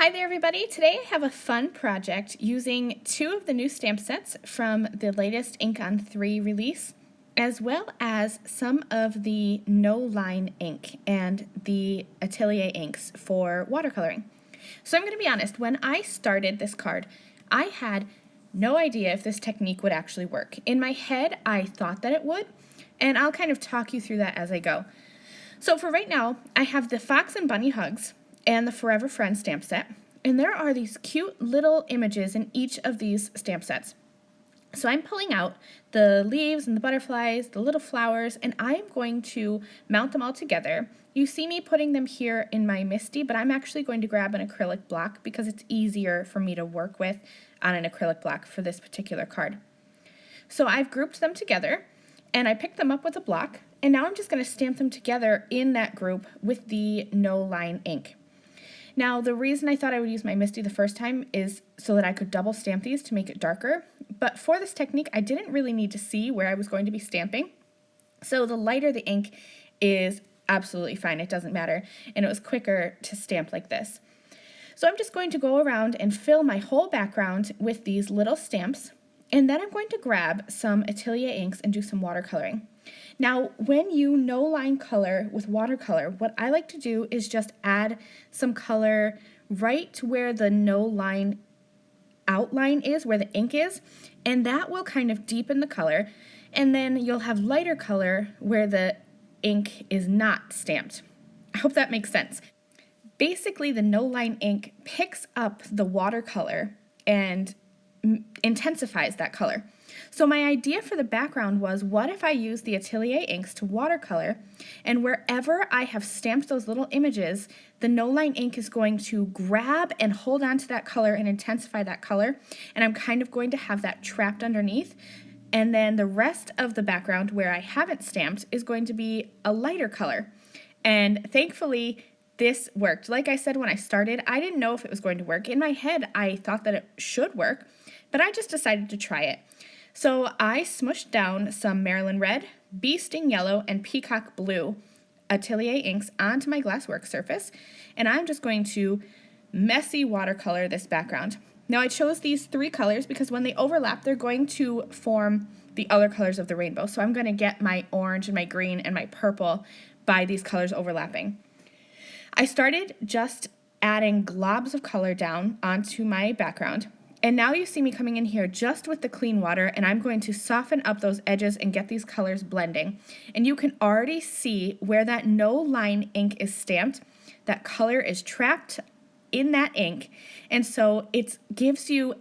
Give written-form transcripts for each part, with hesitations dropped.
Hi there everybody! Today I have a fun project using two of the new stamp sets from the latest InkOn3 release, as well as some of the no-line ink and the Atelier inks for watercoloring. So I'm going to be honest, when I started this card, I had no idea if this technique would actually work. In my head, I thought that it would, and I'll kind of talk you through that as I go. So for right now, I have the Fox and Bunny Hugs and the Forever Friend stamp set, and there are these cute little images in each of these stamp sets. So I'm pulling out the leaves and the butterflies, the little flowers, and I'm going to mount them all together. You see me putting them here in my MISTI, but I'm actually going to grab an acrylic block because it's easier for me to work with on an acrylic block for this particular card. So I've grouped them together, and I picked them up with a block, and now I'm just going to stamp them together in that group with the no-line ink. Now, the reason I thought I would use my MISTI the first time is so that I could double stamp these to make it darker, but for this technique, I didn't really need to see where I was going to be stamping, so the lighter the ink is absolutely fine, it doesn't matter, and it was quicker to stamp like this. So I'm just going to go around and fill my whole background with these little stamps, and then I'm going to grab some Atelier inks and do some watercoloring. Now, when you no-line color with watercolor, what I like to do is just add some color right where the no-line outline is, where the ink is, and that will kind of deepen the color, and then you'll have lighter color where the ink is not stamped. I hope that makes sense. Basically, the no-line ink picks up the watercolor and intensifies that color. So my idea for the background was, what if I use the Atelier inks to watercolor, and wherever I have stamped those little images, the no-line ink is going to grab and hold on to that color and intensify that color, and I'm kind of going to have that trapped underneath, and then the rest of the background where I haven't stamped is going to be a lighter color. And thankfully, this worked. Like I said when I started, I didn't know if it was going to work. In my head, I thought that it should work, but I just decided to try it. So I smushed down some Maryland Red, Bee Sting Yellow, and Peacock Blue Atelier inks onto my glass work surface, and I'm just going to messy watercolor this background. Now I chose these three colors because when they overlap, they're going to form the other colors of the rainbow. So I'm going to get my orange and my green and my purple by these colors overlapping. I started just adding globs of color down onto my background, and now you see me coming in here just with the clean water, and I'm going to soften up those edges and get these colors blending. And you can already see where that no-line ink is stamped. That color is trapped in that ink, and so it gives you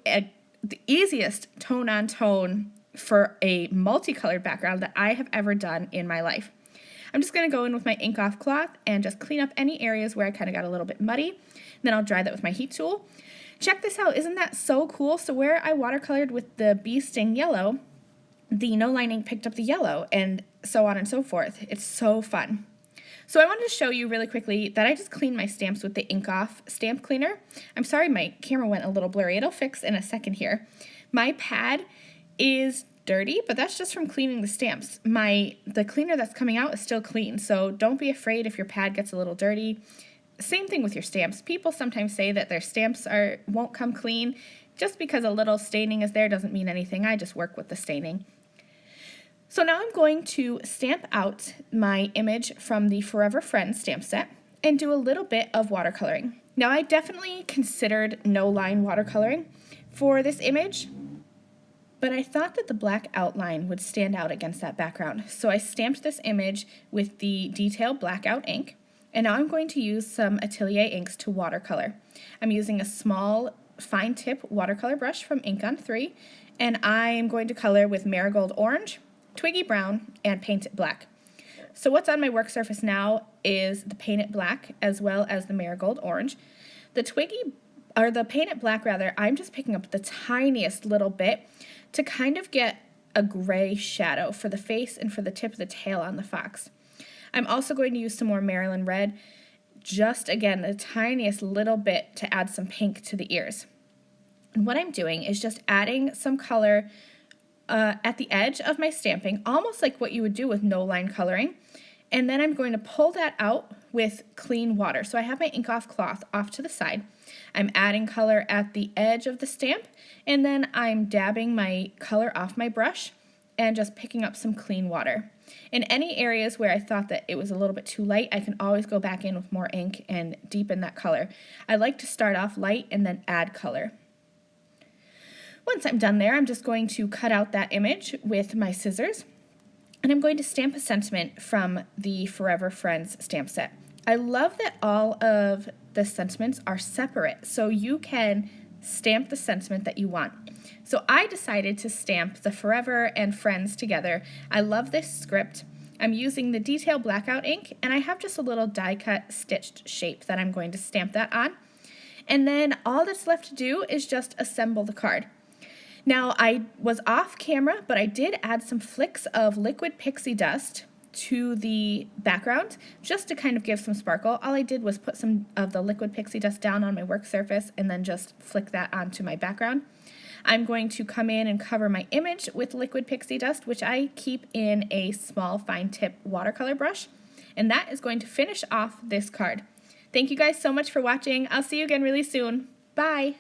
the easiest tone-on-tone for a multicolored background that I have ever done in my life. I'm just going to go in with my ink off cloth and just clean up any areas where I kind of got a little bit muddy. Then I'll dry that with my heat tool. Check this out, isn't that so cool? So where I watercolored with the Bee Sting Yellow, the no-line ink picked up the yellow, and so on and so forth. It's so fun. So I wanted to show you really quickly that I just cleaned my stamps with the Ink Off stamp cleaner. I'm sorry my camera went a little blurry. It'll fix in a second here. My pad is dirty, but that's just from cleaning the stamps. The cleaner that's coming out is still clean, so don't be afraid if your pad gets a little dirty. Same thing with your stamps. People sometimes say that their stamps won't come clean. Just because a little staining is there doesn't mean anything. I just work with the staining. So now I'm going to stamp out my image from the Forever Friend stamp set and do a little bit of watercoloring. Now I definitely considered no-line watercoloring for this image, but I thought that the black outline would stand out against that background. So I stamped this image with the Detail Blackout ink. And now I'm going to use some Atelier inks to watercolor. I'm using a small fine tip watercolor brush from InkOn3, and I'm going to color with Marigold Orange, Twiggy Brown, and Paint It Black. So what's on my work surface now is the Paint It Black as well as the Marigold Orange. The Paint It Black rather, I'm just picking up the tiniest little bit to kind of get a gray shadow for the face and for the tip of the tail on the fox. I'm also going to use some more Maryland Red, just again, the tiniest little bit to add some pink to the ears. And what I'm doing is just adding some color at the edge of my stamping, almost like what you would do with no-line coloring, And then I'm going to pull that out with clean water. So I have my ink off cloth off to the side. I'm adding color at the edge of the stamp, and then I'm dabbing my color off my brush and just picking up some clean water. In any areas where I thought that it was a little bit too light, I can always go back in with more ink and deepen that color. I like to start off light and then add color. Once I'm done there, I'm just going to cut out that image with my scissors, and I'm going to stamp a sentiment from the Forever Friends stamp set. I love that all of the sentiments are separate, so you can stamp the sentiment that you want. So I decided to stamp the Forever and Friends together. I love this script. I'm using the Detail Blackout ink, and I have just a little die cut stitched shape that I'm going to stamp that on. And then all that's left to do is just assemble the card. Now, I was off camera, but I did add some flicks of liquid pixie dust to the background just to kind of give some sparkle. All I did was put some of the liquid pixie dust down on my work surface and then just flick that onto my background. I'm going to come in and cover my image with liquid pixie dust, which I keep in a small fine tip watercolor brush, and that is going to finish off this card. Thank you guys so much for watching. I'll see you again really soon. Bye!